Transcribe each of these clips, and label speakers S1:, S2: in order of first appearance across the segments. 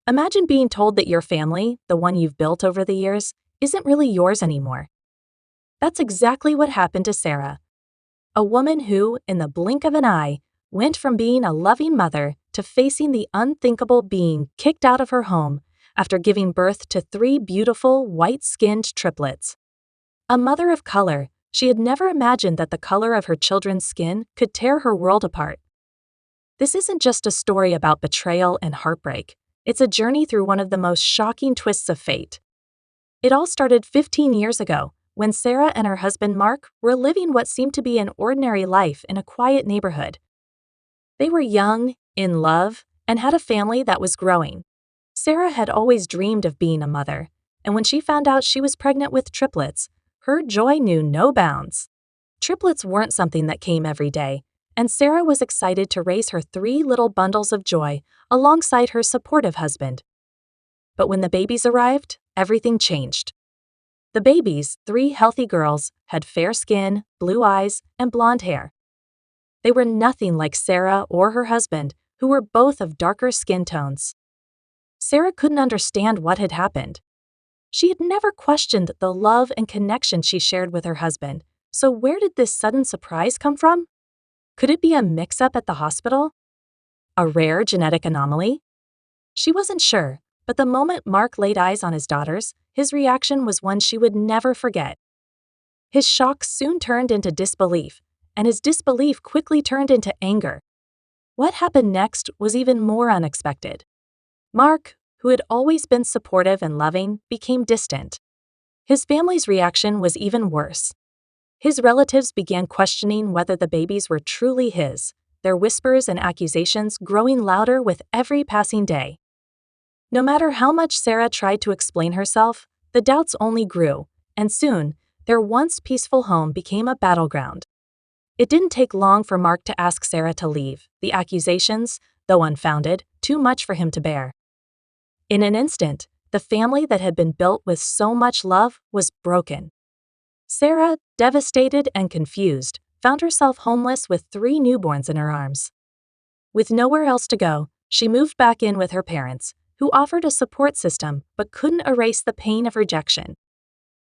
S1: Imagine being told that your family, the one you've built over the years, isn't really yours anymore. That's exactly what happened to Sarah, a woman who, in the blink of an eye, went from being a loving mother to facing the unthinkable being kicked out of her home after giving birth to three beautiful, white-skinned triplets. A mother of color, she had never imagined that the color of her children's skin could tear her world apart. This isn't just a story about betrayal and heartbreak. It's a journey through one of the most shocking twists of fate. It all started 15 years ago, when Sarah and her husband Mark were living what seemed to be an ordinary life in a quiet neighborhood. They were young, in love, and had a family that was growing. Sarah had always dreamed of being a mother, and when she found out she was pregnant with triplets, her joy knew no bounds. Triplets weren't something that came every day, and Sarah was excited to raise her three little bundles of joy alongside her supportive husband. But when the babies arrived, everything changed. The babies, three healthy girls, had fair skin, blue eyes, and blonde hair. They were nothing like Sarah or her husband, who were both of darker skin tones. Sarah couldn't understand what had happened. She had never questioned the love and connection she shared with her husband, so where did this sudden surprise come from? Could it be a mix-up at the hospital? A rare genetic anomaly? She wasn't sure, but the moment Mark laid eyes on his daughters, his reaction was one she would never forget. His shock soon turned into disbelief, and his disbelief quickly turned into anger. What happened next was even more unexpected. Mark, who had always been supportive and loving, became distant. His family's reaction was even worse. His relatives began questioning whether the babies were truly his, their whispers and accusations growing louder with every passing day. No matter how much Sarah tried to explain herself, the doubts only grew, and soon, their once peaceful home became a battleground. It didn't take long for Mark to ask Sarah to leave, the accusations, though unfounded, too much for him to bear. In an instant, the family that had been built with so much love was broken. Sarah, devastated and confused, found herself homeless with three newborns in her arms. With nowhere else to go, she moved back in with her parents, who offered a support system but couldn't erase the pain of rejection.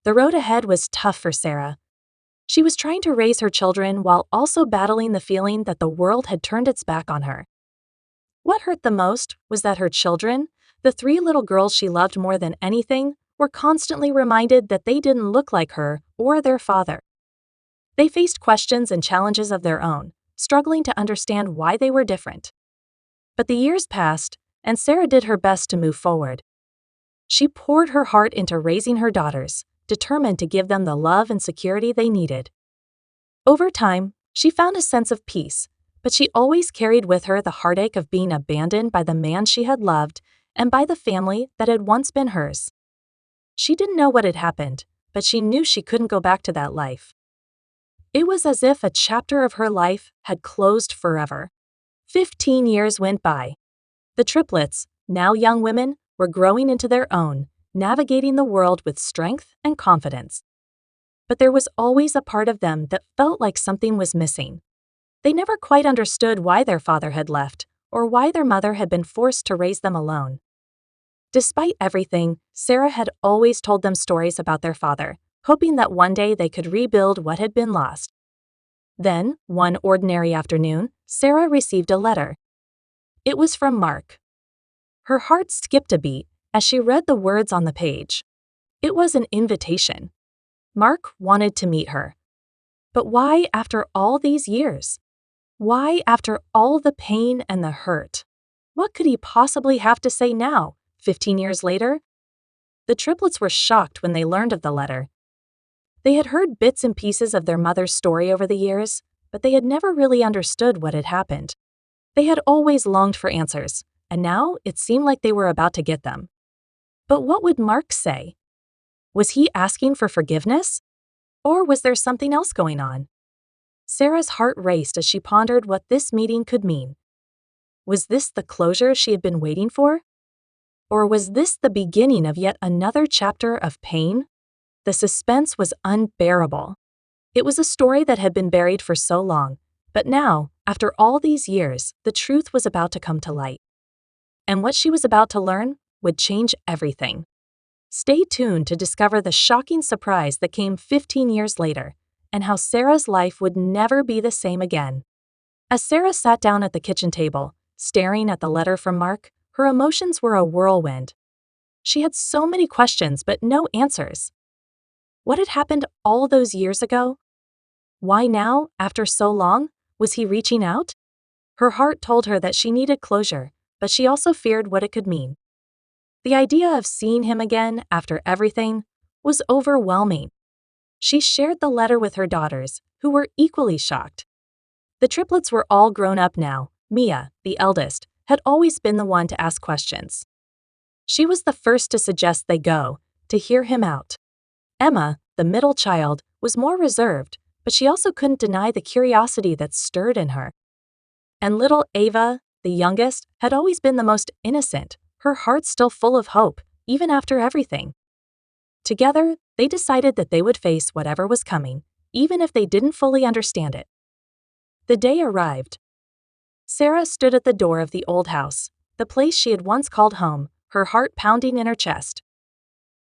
S1: The road ahead was tough for Sarah. She was trying to raise her children while also battling the feeling that the world had turned its back on her. What hurt the most was that her children, the three little girls she loved more than anything, were constantly reminded that they didn't look like her or their father. They faced questions and challenges of their own, struggling to understand why they were different. But the years passed, and Sarah did her best to move forward. She poured her heart into raising her daughters, determined to give them the love and security they needed. Over time, she found a sense of peace, but she always carried with her the heartache of being abandoned by the man she had loved and by the family that had once been hers. She didn't know what had happened, but she knew she couldn't go back to that life. It was as if a chapter of her life had closed forever. 15 years went by. The triplets, now young women, were growing into their own, navigating the world with strength and confidence. But there was always a part of them that felt like something was missing. They never quite understood why their father had left, or why their mother had been forced to raise them alone. Despite everything, Sarah had always told them stories about their father, hoping that one day they could rebuild what had been lost. Then, one ordinary afternoon, Sarah received a letter. It was from Mark. Her heart skipped a beat as she read the words on the page. It was an invitation. Mark wanted to meet her. But why after all these years? Why after all the pain and the hurt? What could he possibly have to say now, 15 years later? The triplets were shocked when they learned of the letter. They had heard bits and pieces of their mother's story over the years, but they had never really understood what had happened. They had always longed for answers, and now it seemed like they were about to get them. But what would Mark say? Was he asking for forgiveness? Or was there something else going on? Sarah's heart raced as she pondered what this meeting could mean. Was this the closure she had been waiting for? Or was this the beginning of yet another chapter of pain? The suspense was unbearable. It was a story that had been buried for so long, but now, after all these years, the truth was about to come to light. and what she was about to learn would change everything. Stay tuned to discover the shocking surprise that came 15 years later, and how Sarah's life would never be the same again. As Sarah sat down at the kitchen table, staring at the letter from Mark, her emotions were a whirlwind. She had so many questions but no answers. What had happened all those years ago? Why now, after so long, was he reaching out? Her heart told her that she needed closure, but she also feared what it could mean. The idea of seeing him again after everything was overwhelming. She shared the letter with her daughters, who were equally shocked. The triplets were all grown up now. Mia, the eldest, had always been the one to ask questions. She was the first to suggest they go, to hear him out. Emma, the middle child, was more reserved, but she also couldn't deny the curiosity that stirred in her. And little Ava, the youngest, had always been the most innocent, her heart still full of hope, even after everything. Together, they decided that they would face whatever was coming, even if they didn't fully understand it. The day arrived. Sarah stood at the door of the old house, the place she had once called home, her heart pounding in her chest.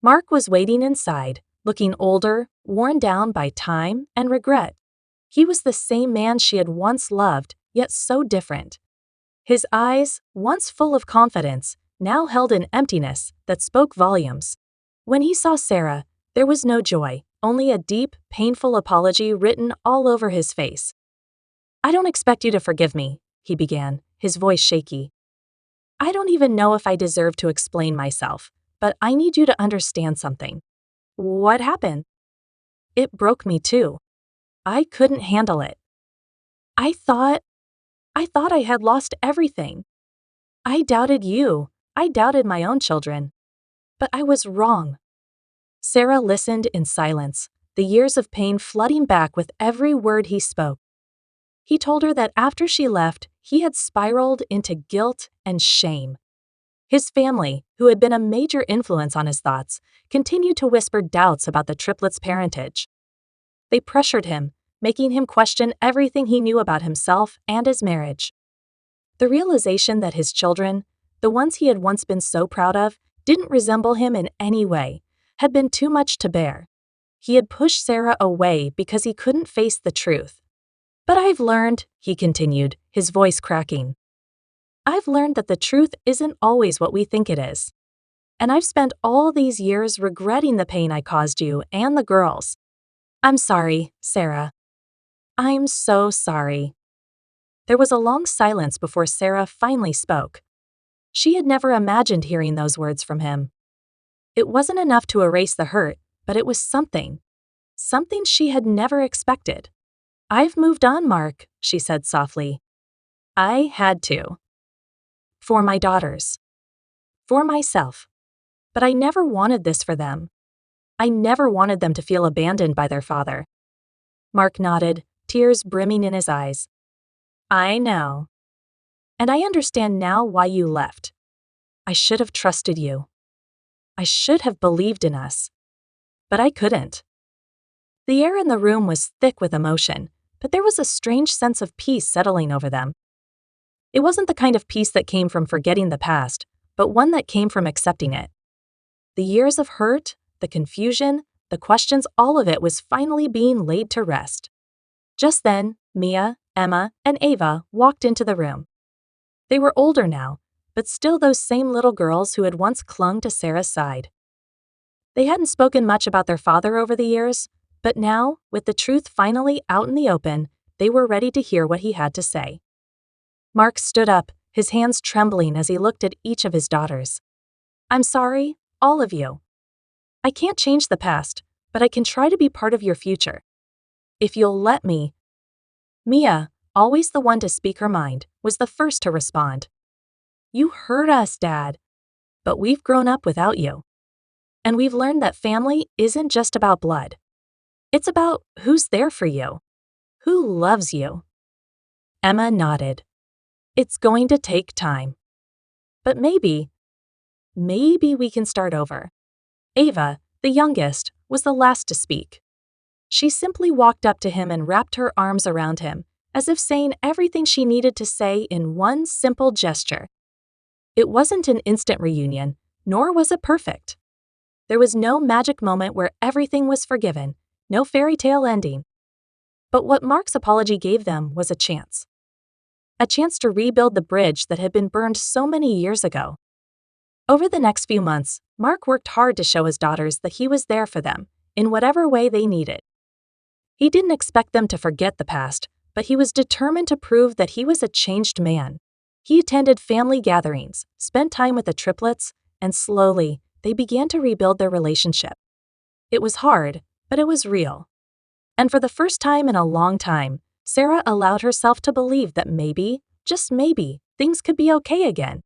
S1: Mark was waiting inside, looking older, worn down by time and regret. He was the same man she had once loved, yet so different. His eyes, once full of confidence, now held an emptiness that spoke volumes. When he saw Sarah, there was no joy, only a deep, painful apology written all over his face. "I don't expect you to forgive me," he began, his voice shaky. "I don't even know if I deserve to explain myself, but I need you to understand something." "What happened?" "It broke me too. I couldn't handle it. I thought I had lost everything. I doubted you. I doubted my own children. But I was wrong." Sarah listened in silence, the years of pain flooding back with every word he spoke. He told her that after she left, he had spiraled into guilt and shame. His family, who had been a major influence on his thoughts, continued to whisper doubts about the triplets' parentage. They pressured him, making him question everything he knew about himself and his marriage. The realization that his children, the ones he had once been so proud of, didn't resemble him in any way, had been too much to bear. He had pushed Sarah away because he couldn't face the truth. "But I've learned," he continued, his voice cracking. "I've learned that the truth isn't always what we think it is. And I've spent all these years regretting the pain I caused you and the girls. I'm sorry, Sarah. I'm so sorry." There was a long silence before Sarah finally spoke. She had never imagined hearing those words from him. It wasn't enough to erase the hurt, but it was something she had never expected. "I've moved on, Mark," she said softly. "I had to. For my daughters. For myself. But I never wanted this for them. I never wanted them to feel abandoned by their father." Mark nodded, tears brimming in his eyes. "I know. And I understand now why you left. I should have trusted you. I should have believed in us. But I couldn't." The air in the room was thick with emotion, but there was a strange sense of peace settling over them. It wasn't the kind of peace that came from forgetting the past, but one that came from accepting it. The years of hurt, the confusion, the questions, all of it was finally being laid to rest. Just then, Mia, Emma, and Ava walked into the room. They were older now, but still those same little girls who had once clung to Sarah's side. They hadn't spoken much about their father over the years, but now, with the truth finally out in the open, they were ready to hear what he had to say. Mark stood up, his hands trembling as he looked at each of his daughters. "I'm sorry, all of you. I can't change the past, but I can try to be part of your future. If you'll let me." Mia, always the one to speak her mind, was the first to respond. "You hurt us, Dad. But we've grown up without you. And we've learned that family isn't just about blood. It's about who's there for you, who loves you." Emma nodded. "It's going to take time. But maybe we can start over." Ava, the youngest, was the last to speak. She simply walked up to him and wrapped her arms around him, as if saying everything she needed to say in one simple gesture. It wasn't an instant reunion, nor was it perfect. There was no magic moment where everything was forgiven, no fairy tale ending. But what Mark's apology gave them was a chance. A chance to rebuild the bridge that had been burned so many years ago. Over the next few months, Mark worked hard to show his daughters that he was there for them, in whatever way they needed. He didn't expect them to forget the past, but he was determined to prove that he was a changed man. He attended family gatherings, spent time with the triplets, and slowly, they began to rebuild their relationship. It was hard, but it was real. And for the first time in a long time, Sarah allowed herself to believe that maybe, just maybe, things could be okay again.